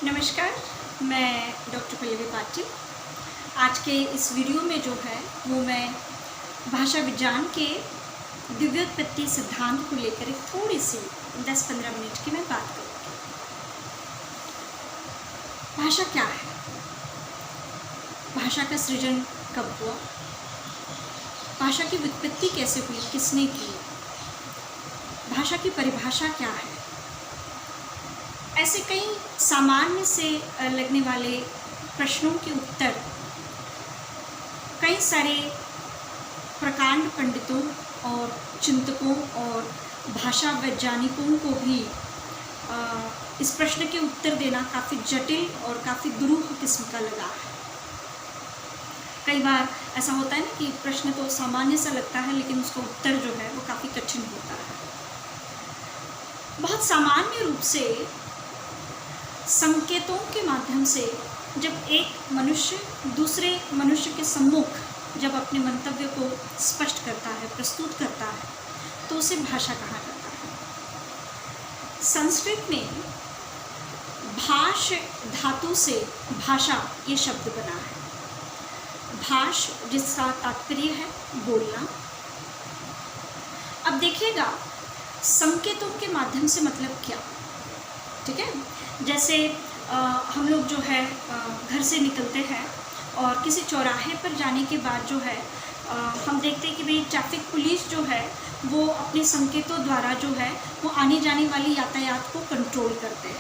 नमस्कार, मैं डॉक्टर पल्लवी पाटिल। आज के इस वीडियो में जो है वो मैं भाषा विज्ञान के दिव्योत्पत्ति सिद्धांत को लेकर एक थोड़ी सी 10-15 मिनट की मैं बात करूँगी। भाषा क्या है? भाषा का सृजन कब हुआ? भाषा की व्युत्पत्ति कैसे हुई? किसने की? भाषा की परिभाषा क्या है? ऐसे कई सामान्य से लगने वाले प्रश्नों के उत्तर कई सारे प्रकांड पंडितों और चिंतकों और भाषा वैज्ञानिकों को भी इस प्रश्न के उत्तर देना काफ़ी जटिल और काफ़ी दुरूह किस्म का लगा है। कई बार ऐसा होता है ना कि प्रश्न तो सामान्य सा लगता है लेकिन उसका उत्तर जो है वो काफ़ी कठिन होता है। बहुत सामान्य रूप से संकेतों के माध्यम से जब एक मनुष्य दूसरे मनुष्य के सम्मुख जब अपने मंतव्य को स्पष्ट करता है, प्रस्तुत करता है, तो उसे भाषा कहा जाता है। संस्कृत में भाष धातु से भाषा ये शब्द बना है। भाष जिसका तात्पर्य है बोलना। अब देखिएगा संकेतों के माध्यम से मतलब क्या, ठीक है। जैसे हम लोग जो है घर से निकलते हैं और किसी चौराहे पर जाने के बाद जो है हम देखते हैं कि भाई ट्रैफिक पुलिस जो है वो अपने संकेतों द्वारा जो है वो आने जाने वाली यातायात को कंट्रोल करते हैं,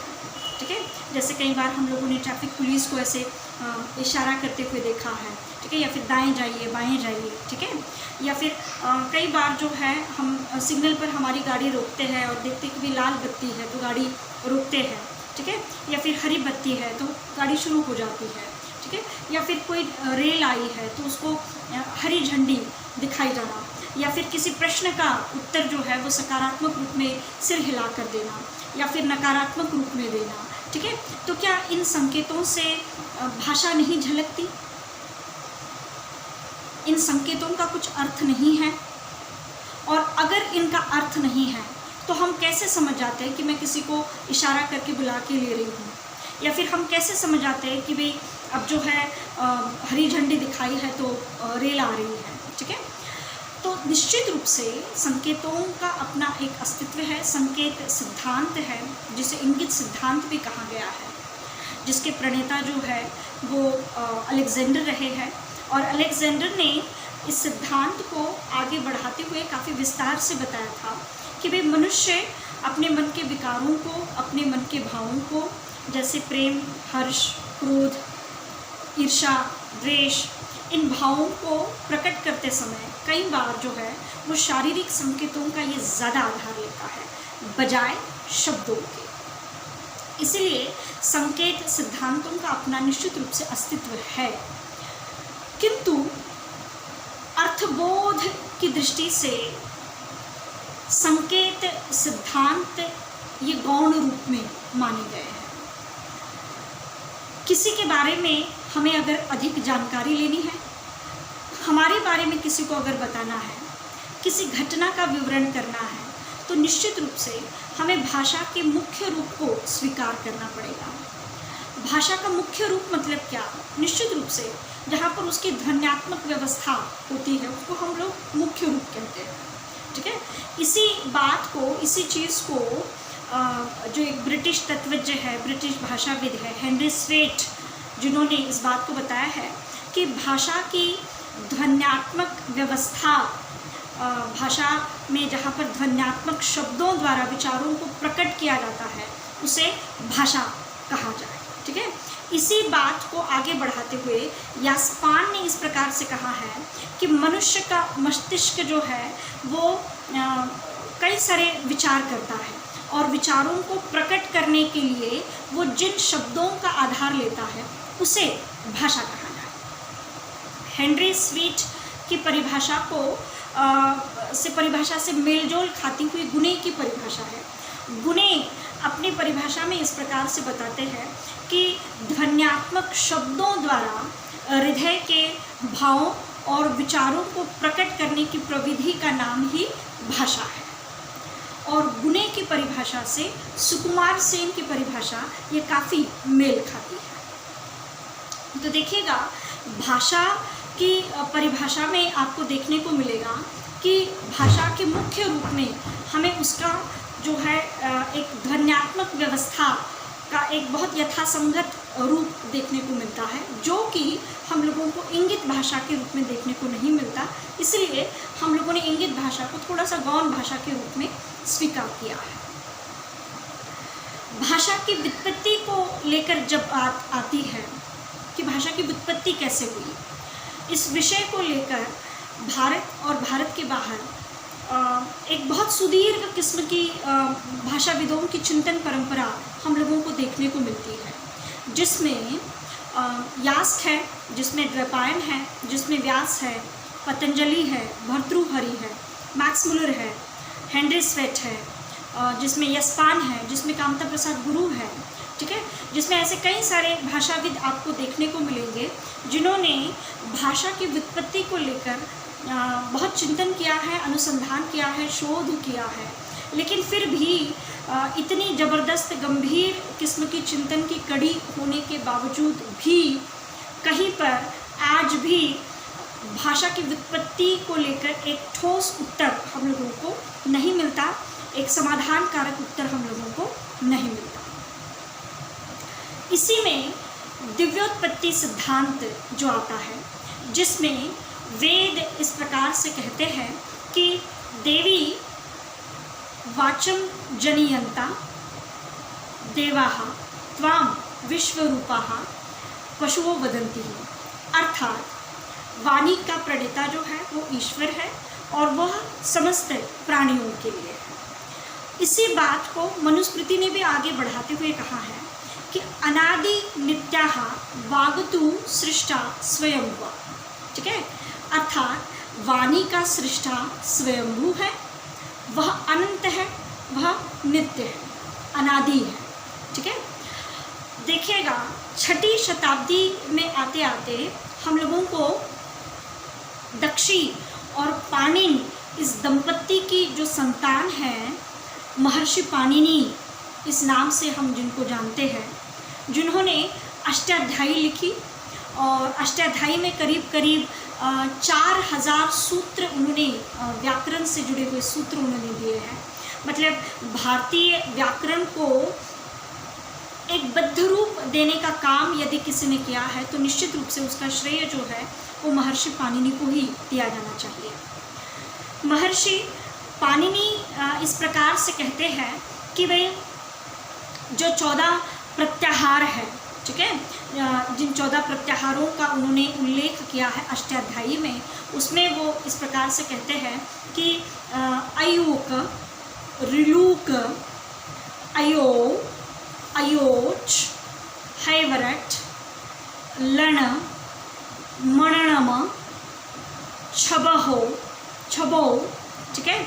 ठीक है। जैसे कई बार हम लोगों ने ट्रैफिक पुलिस को ऐसे इशारा करते हुए देखा है, ठीक है, या फिर दाएं जाइए बाएं जाइए, ठीक है। या फिर कई बार जो है हम सिग्नल पर हमारी गाड़ी रोकते हैं और देखते हैं कि भाई लाल बत्ती है तो गाड़ी रोकते हैं, ठीक है। या फिर हरी बत्ती है तो गाड़ी शुरू हो जाती है, ठीक है। या फिर कोई रेल आई है तो उसको हरी झंडी दिखाई जाना, या फिर किसी प्रश्न का उत्तर जो है वो सकारात्मक रूप में सिर हिला कर देना या फिर नकारात्मक रूप में देना, ठीक है। तो क्या इन संकेतों से भाषा नहीं झलकती? इन संकेतों का कुछ अर्थ नहीं है? और अगर इनका अर्थ नहीं है तो हम कैसे समझ जाते हैं कि मैं किसी को इशारा करके बुला के ले रही हूँ? या फिर हम कैसे समझ जाते हैं कि भाई अब जो है हरी झंडी दिखाई है तो रेल आ रही है, ठीक है। तो निश्चित रूप से संकेतों का अपना एक अस्तित्व है। संकेत सिद्धांत है जिसे इंगित सिद्धांत भी कहा गया है, जिसके प्रणेता जो है वो अलेक्जेंडर रहे हैं। और अलेक्जेंडर ने इस सिद्धांत को आगे बढ़ाते हुए काफ़ी विस्तार से बताया था कि भाई मनुष्य अपने मन के विकारों को, अपने मन के भावों को, जैसे प्रेम, हर्ष, क्रोध, ईर्ष्या, द्वेष, इन भावों को प्रकट करते समय कई बार जो है वो शारीरिक संकेतों का ये ज़्यादा आधार लेता है बजाय शब्दों के। इसलिए संकेत सिद्धांतों का अपना निश्चित रूप से अस्तित्व है, किंतु अर्थबोध की दृष्टि से संकेत सिद्धांत ये गौण रूप में माने गए हैं। किसी के बारे में हमें अगर अधिक जानकारी लेनी है, हमारे बारे में किसी को अगर बताना है, किसी घटना का विवरण करना है, तो निश्चित रूप से हमें भाषा के मुख्य रूप को स्वीकार करना पड़ेगा। भाषा का मुख्य रूप मतलब क्या? निश्चित रूप से जहाँ पर उसकी ध्वन्यात्मक व्यवस्था होती है उसको हम लोग मुख्य रूप कहते हैं, ठीक है। इसी बात को, इसी चीज़ को जो एक ब्रिटिश तत्वज्ञ है, ब्रिटिश भाषाविद है हेनरी स्वेट, जिन्होंने इस बात को बताया है कि भाषा की ध्वन्यात्मक व्यवस्था, भाषा में जहाँ पर ध्वन्यात्मक शब्दों द्वारा विचारों को प्रकट किया जाता है उसे भाषा कहा जाए, ठीक है। इसी बात को आगे बढ़ाते हुए यास्पान ने इस प्रकार से कहा है कि मनुष्य का मस्तिष्क जो है वो कई सारे विचार करता है और विचारों को प्रकट करने के लिए वो जिन शब्दों का आधार लेता है उसे भाषा कहा जाए। हेनरी स्वीट की परिभाषा से मेलजोल खाती हुई गुणे की परिभाषा है। गुणे अपनी परिभाषा में इस प्रकार से बताते हैं कि ध्वन्यात्मक शब्दों द्वारा हृदय के भावों और विचारों को प्रकट करने की प्रविधि का नाम ही भाषा है। और गुणे की परिभाषा से सुकुमार सेन की परिभाषा ये काफ़ी मेल खाती है। तो देखिएगा, भाषा की परिभाषा में आपको देखने को मिलेगा कि भाषा के मुख्य रूप में हमें उसका जो है एक ध्वन्यात्मक व्यवस्था का एक बहुत यथासंगत रूप देखने को मिलता है, जो कि हम लोगों को इंगित भाषा के रूप में देखने को नहीं मिलता। इसलिए हम लोगों ने इंगित भाषा को थोड़ा सा गौण भाषा के रूप में स्वीकार किया है। भाषा की व्युत्पत्ति को लेकर जब बात आती है कि भाषा की व्युत्पत्ति कैसे हुई, इस विषय को लेकर भारत और भारत के बाहर एक बहुत सुदीर्घ किस्म की भाषाविदों की चिंतन परंपरा हम लोगों को देखने को मिलती है, जिसमें यास्क है, जिसमें द्वैपायन है, जिसमें व्यास है, पतंजलि है, भर्तृहरि है, मैक्स मुलर है, हेनरी स्वेट है, जिसमें यस्पान है, जिसमें कामता प्रसाद गुरु है, ठीक है, जिसमें ऐसे कई सारे भाषाविद आपको देखने को मिलेंगे जिन्होंने भाषा की व्युत्पत्ति को लेकर बहुत चिंतन किया है, अनुसंधान किया है, शोध किया है। लेकिन फिर भी इतनी ज़बरदस्त गंभीर किस्म की चिंतन की कड़ी होने के बावजूद भी कहीं पर आज भी भाषा की व्युत्पत्ति को लेकर एक ठोस उत्तर हम लोगों को नहीं मिलता, एक समाधान कारक उत्तर हम लोगों को नहीं मिलता। इसी में दिव्योत्पत्ति सिद्धांत जो आता है, जिसमें वेद इस प्रकार से कहते हैं कि देवी वाचं जनयन्ता देवाः त्वां विश्वरूपाः पशुओं वदन्ति, अर्थात वाणी का प्रणेता जो है वो ईश्वर है और वह समस्त प्राणियों के लिए है। इसी बात को मनुस्मृति ने भी आगे बढ़ाते हुए कहा है कि अनादि नित्याः वागतु सृष्टा स्वयंभुव, ठीक है, अर्थात वाणी का सृष्टा स्वयंभू है, वह अनंत है, वह नित्य है, अनादि है, ठीक है। देखिएगा, 6ठी शताब्दी में आते आते हम लोगों को दक्षी और पाणिनि इस दंपत्ति की जो संतान है, महर्षि पाणिनि इस नाम से हम जिनको जानते हैं, जिन्होंने अष्टाध्यायी लिखी और अष्टाध्यायी में करीब करीब 4000 सूत्र उन्होंने व्याकरण से जुड़े हुए सूत्र उन्होंने दिए हैं। मतलब भारतीय व्याकरण को एक बद्ध रूप देने का काम यदि किसी ने किया है तो निश्चित रूप से उसका श्रेय जो है वो महर्षि पाणिनि को ही दिया जाना चाहिए। महर्षि पाणिनि इस प्रकार से कहते हैं कि भाई जो 14 प्रत्याहार है, ठीक है, जिन 14 प्रत्याहारों का उन्होंने उल्लेख किया है अष्टाध्यायी में, उसमें वो इस प्रकार से कहते हैं कि अयूक, ऋलूक, अयो, अयोच, हैवरट, लण, मणणम, छबहो, छबो, ठीक है,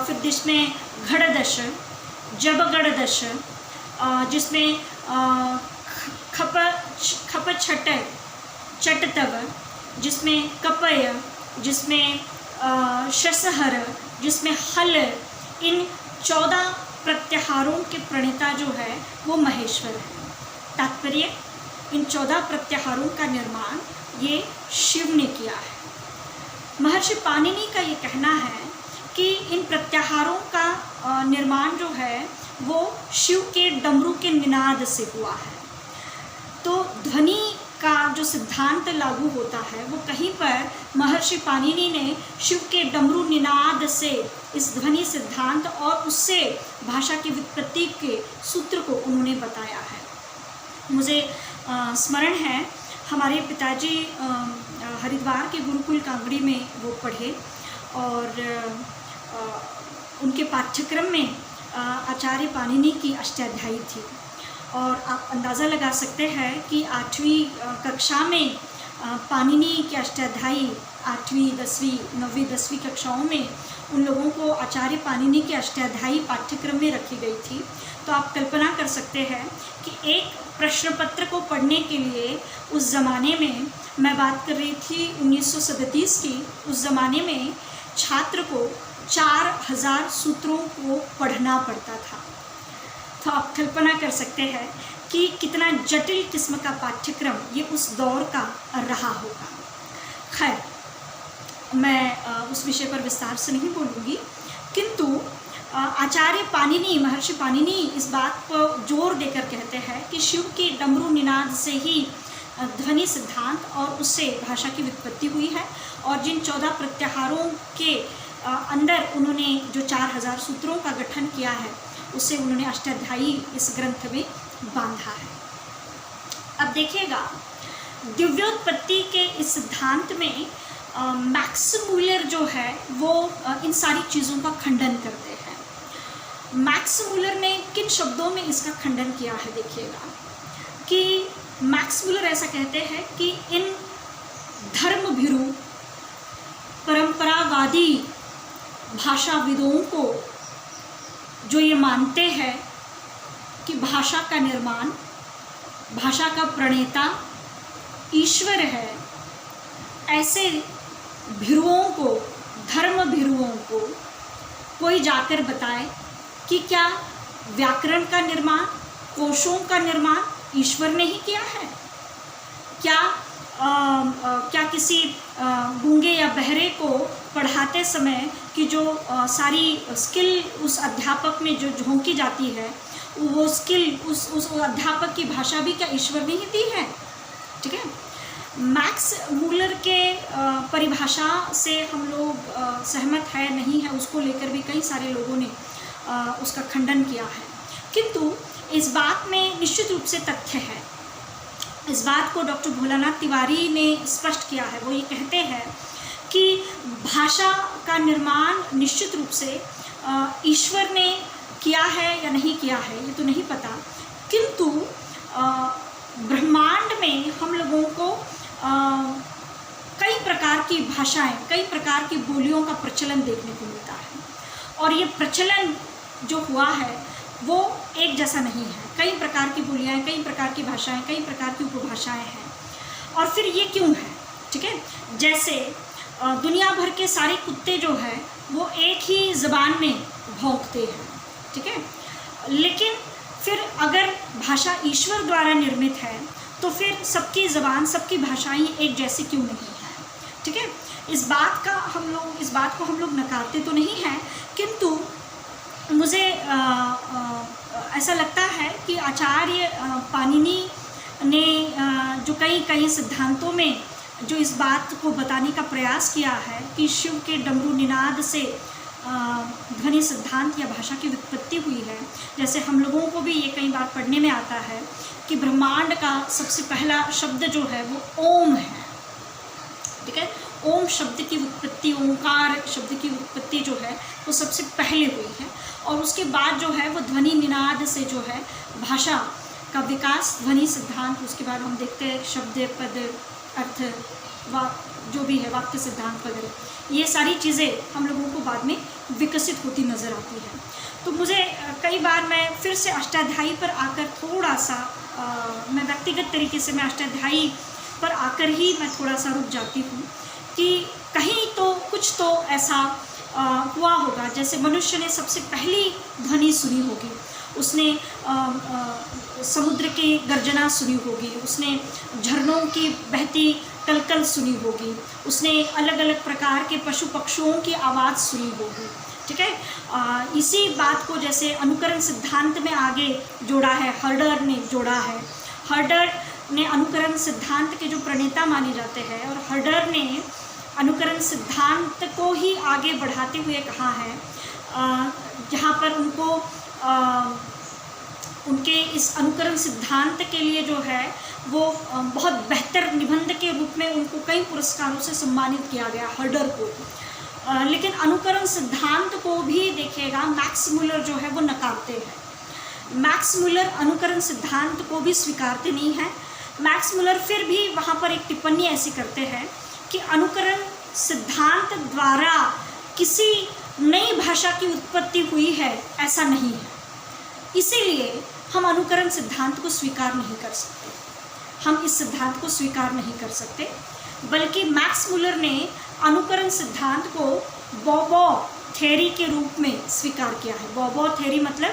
फिर जिसमें घड़दश, जबगड़दश, जिसमें खप छट चटतव, जिसमें कपय, जिसमें शसहर, जिसमें हल, इन 14 प्रत्याहारों के प्रणेता जो है वो महेश्वर है। तात्पर्य, इन 14 प्रत्याहारों का निर्माण ये शिव ने किया है। महर्षि पाणिनि का ये कहना है कि इन प्रत्याहारों का निर्माण जो है वो शिव के डमरू के निनाद से हुआ है। तो ध्वनि का जो सिद्धांत लागू होता है वो कहीं पर महर्षि पाणिनि ने शिव के डमरू निनाद से इस ध्वनि सिद्धांत और उससे भाषा की व्युत्पत्ति के सूत्र को उन्होंने बताया है। मुझे स्मरण है, हमारे पिताजी हरिद्वार के गुरुकुल कांगड़ी में वो पढ़े और उनके पाठ्यक्रम में आचार्य पाणिनि की अष्टाध्यायी थी और आप अंदाज़ा लगा सकते हैं कि 8वीं कक्षा में पाणिनि के अष्टाध्यायी 8वीं 10वीं 9वीं 10वीं कक्षाओं में उन लोगों को आचार्य पाणिनि के अष्टाध्यायी पाठ्यक्रम में रखी गई थी। तो आप कल्पना कर सकते हैं कि एक प्रश्न पत्र को पढ़ने के लिए उस ज़माने में, मैं बात कर रही थी 1937 की, उस ज़माने में छात्र को 4000 सूत्रों को पढ़ना पड़ता था। तो आप कल्पना कर सकते हैं कि कितना जटिल किस्म का पाठ्यक्रम ये उस दौर का रहा होगा। खैर, मैं उस विषय पर विस्तार से नहीं बोलूँगी, किंतु आचार्य पाणिनि, महर्षि पाणिनि इस बात पर जोर देकर कहते हैं कि शिव के डमरू निनाद से ही ध्वनि सिद्धांत और उससे भाषा की व्युत्पत्ति हुई है, और जिन 14 प्रत्याहारों के अंदर उन्होंने जो 4000 सूत्रों का गठन किया है उससे उन्होंने अष्टाध्यायी इस ग्रंथ में बांधा है। अब देखिएगा, दिव्योत्पत्ति के इस सिद्धांत में मैक्स मूलर जो है वो इन सारी चीज़ों का खंडन करते हैं। मैक्स मूलर ने किन शब्दों में इसका खंडन किया है, देखिएगा कि मैक्स मूलर ऐसा कहते हैं कि इन धर्मभीरु परंपरावादी भाषाविदों को जो ये मानते हैं कि भाषा का निर्माण, भाषा का प्रणेता ईश्वर है, ऐसे भीरुओं को, धर्म भीरुओं को कोई जाकर बताए कि क्या व्याकरण का निर्माण, कोशों का निर्माण ईश्वर ने ही किया है? क्या किसी गूंगे या बहरे को पढ़ाते समय कि जो सारी स्किल उस अध्यापक में जो झोंकी जाती है, वो स्किल उस अध्यापक की भाषा भी क्या ईश्वर ने ही दी है? ठीक है। मैक्स मूलर के परिभाषा से हम लोग सहमत है नहीं है, उसको लेकर भी कई सारे लोगों ने उसका खंडन किया है, किंतु इस बात में निश्चित रूप से तथ्य है। इस बात को डॉक्टर भोलानाथ तिवारी ने स्पष्ट किया है। वो ये कहते हैं कि भाषा का निर्माण निश्चित रूप से ईश्वर ने किया है या नहीं किया है ये तो नहीं पता, किंतु ब्रह्मांड में हम लोगों को कई प्रकार की भाषाएं, कई प्रकार की बोलियों का प्रचलन देखने को मिलता है, और ये प्रचलन जो हुआ है वो एक जैसा नहीं है। कई प्रकार की बोलियां, कई प्रकार की भाषाएं, कई प्रकार की उपभाषाएं हैं। और फिर ये क्यों है? ठीक है, जैसे दुनिया भर के सारे कुत्ते जो हैं वो एक ही ज़बान में भौंकते हैं, ठीक है, लेकिन फिर अगर भाषा ईश्वर द्वारा निर्मित है तो फिर सबकी ज़बान, सबकी भाषाएं एक जैसी क्यों नहीं है? ठीक है, इस बात को हम लोग नकारते तो नहीं हैं, किंतु मुझे ऐसा लगता है कि आचार्य पाणिनि ने जो कई सिद्धांतों में जो इस बात को बताने का प्रयास किया है कि शिव के डमरू निनाद से ध्वनि सिद्धांत या भाषा की व्युत्पत्ति हुई है। जैसे हम लोगों को भी ये कई बार पढ़ने में आता है कि ब्रह्मांड का सबसे पहला शब्द जो है वो ओम है, ठीक है। ओम शब्द की उत्पत्ति, ओंकार शब्द की उत्पत्ति जो है वो सबसे पहले हुई है, और उसके बाद जो है वो ध्वनि निनाद से जो है भाषा का विकास, ध्वनि सिद्धांत, उसके बाद हम देखते हैं शब्द, पद, अर्थ, जो भी है वाक्य सिद्धांत वगैरह, ये सारी चीज़ें हम लोगों को बाद में विकसित होती नज़र आती है। तो मुझे कई बार मैं फिर से अष्टाध्यायी पर आकर थोड़ा सा मैं व्यक्तिगत तरीके से मैं अष्टाध्यायी पर आकर ही मैं थोड़ा सा रुक जाती हूँ कि कहीं तो कुछ तो ऐसा हुआ होगा। जैसे मनुष्य ने सबसे पहली ध्वनि सुनी होगी, उसने समुद्र की गर्जना सुनी होगी, उसने झरनों की बहती कलकल सुनी होगी, उसने अलग अलग प्रकार के पशु पक्षियों की आवाज़ सुनी होगी, ठीक है। इसी बात को जैसे अनुकरण सिद्धांत में आगे जोड़ा है, हर्डर ने जोड़ा है। हर्डर ने अनुकरण सिद्धांत के जो प्रणेता माने जाते हैं, और हर्डर ने अनुकरण सिद्धांत को ही आगे बढ़ाते हुए कहा है, जहाँ पर उनको उनके इस अनुकरण सिद्धांत के लिए जो है वो बहुत बेहतर निबंध के रूप में उनको कई पुरस्कारों से सम्मानित किया गया, हर्डर को। लेकिन अनुकरण सिद्धांत को भी देखिएगा मैक्स मूलर जो है वो नकारते हैं। मैक्स मूलर अनुकरण सिद्धांत को भी स्वीकारते नहीं हैं। मैक्स मूलर फिर भी वहाँ पर एक टिप्पणी ऐसी करते हैं कि अनुकरण सिद्धांत द्वारा किसी नई भाषा की उत्पत्ति हुई है, ऐसा नहीं है, इसीलिए हम अनुकरण सिद्धांत को स्वीकार नहीं कर सकते, हम इस सिद्धांत को स्वीकार नहीं कर सकते। बल्कि मैक्स मूलर ने अनुकरण सिद्धांत को बॉबो थ्योरी के रूप में स्वीकार किया है। बॉ थ्योरी मतलब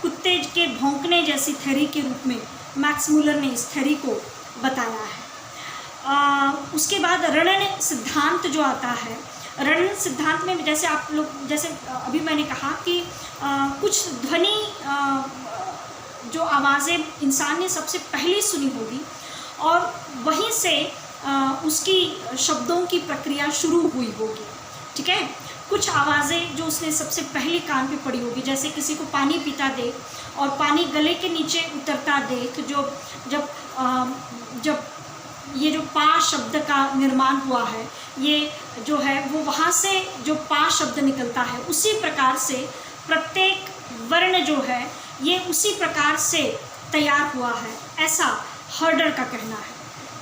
कुत्ते के भौंकने जैसी थ्योरी के रूप में मैक्स मुलर ने इस थ्योरी को बताया है। उसके बाद रणन सिद्धांत जो आता है, रणन सिद्धांत में जैसे आप लोग, जैसे अभी मैंने कहा कि कुछ ध्वनि जो आवाज़ें इंसान ने सबसे पहले सुनी होगी और वहीं से उसकी शब्दों की प्रक्रिया शुरू हुई होगी, ठीक है। कुछ आवाज़ें जो उसने सबसे पहले कान पे पड़ी होगी, जैसे किसी को पानी पीता देख और पानी गले के नीचे उतरता देख, जब ये जो पा शब्द का निर्माण हुआ है, ये जो है वो वहाँ से जो पा शब्द निकलता है, उसी प्रकार से प्रत्येक वर्ण जो है ये उसी प्रकार से तैयार हुआ है, ऐसा हर्डर का कहना है,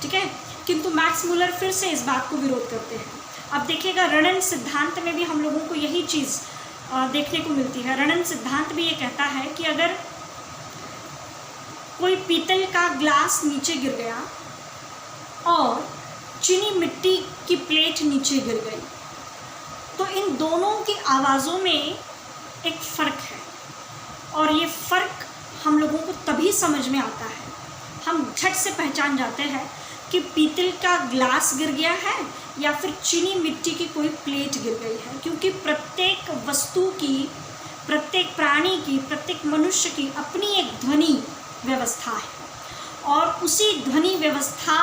ठीक है। किंतु मैक्स मुलर फिर से इस बात को विरोध करते हैं। अब देखिएगा, रणन सिद्धांत में भी हम लोगों को यही चीज़ देखने को मिलती है। रणन सिद्धांत भी ये कहता है कि अगर कोई पीतल का ग्लास नीचे गिर गया और चीनी मिट्टी की प्लेट नीचे गिर गई, तो इन दोनों की आवाज़ों में एक फ़र्क है और ये फ़र्क हम लोगों को तभी समझ में आता है, हम झट से पहचान जाते हैं कि पीतल का ग्लास गिर गया है या फिर चीनी मिट्टी की कोई प्लेट गिर गई है, क्योंकि प्रत्येक वस्तु की, प्रत्येक प्राणी की, प्रत्येक मनुष्य की अपनी एक ध्वनि व्यवस्था है और उसी ध्वनि व्यवस्था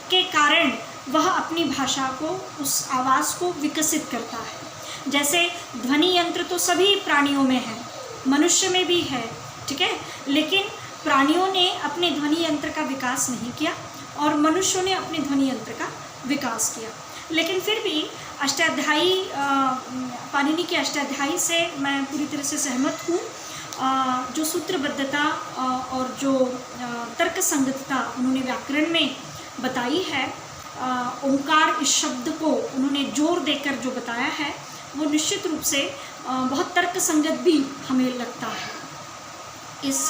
के कारण वह अपनी भाषा को, उस आवाज़ को विकसित करता है। जैसे ध्वनि यंत्र तो सभी प्राणियों में है, मनुष्य में भी है, ठीक है, लेकिन प्राणियों ने अपने ध्वनि यंत्र का विकास नहीं किया और मनुष्यों ने अपने ध्वनि यंत्र का विकास किया। लेकिन फिर भी अष्टाध्यायी, पाणिनि की अष्टाध्यायी से मैं पूरी तरह से सहमत हूँ। जो सूत्रबद्धता और जो तर्क संगतता उन्होंने व्याकरण में बताई है, ओंकार इस शब्द को उन्होंने जोर देकर जो बताया है, वो निश्चित रूप से बहुत तर्क संगत भी हमें लगता है। इस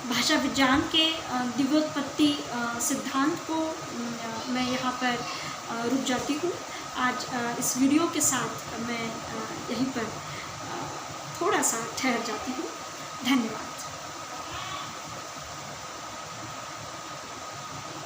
भाषा विज्ञान के दिव्योत्पत्ति सिद्धांत को मैं यहाँ पर रुक जाती हूँ। आज इस वीडियो के साथ मैं यहीं पर थोड़ा सा ठहर जाती हूँ। धन्यवाद।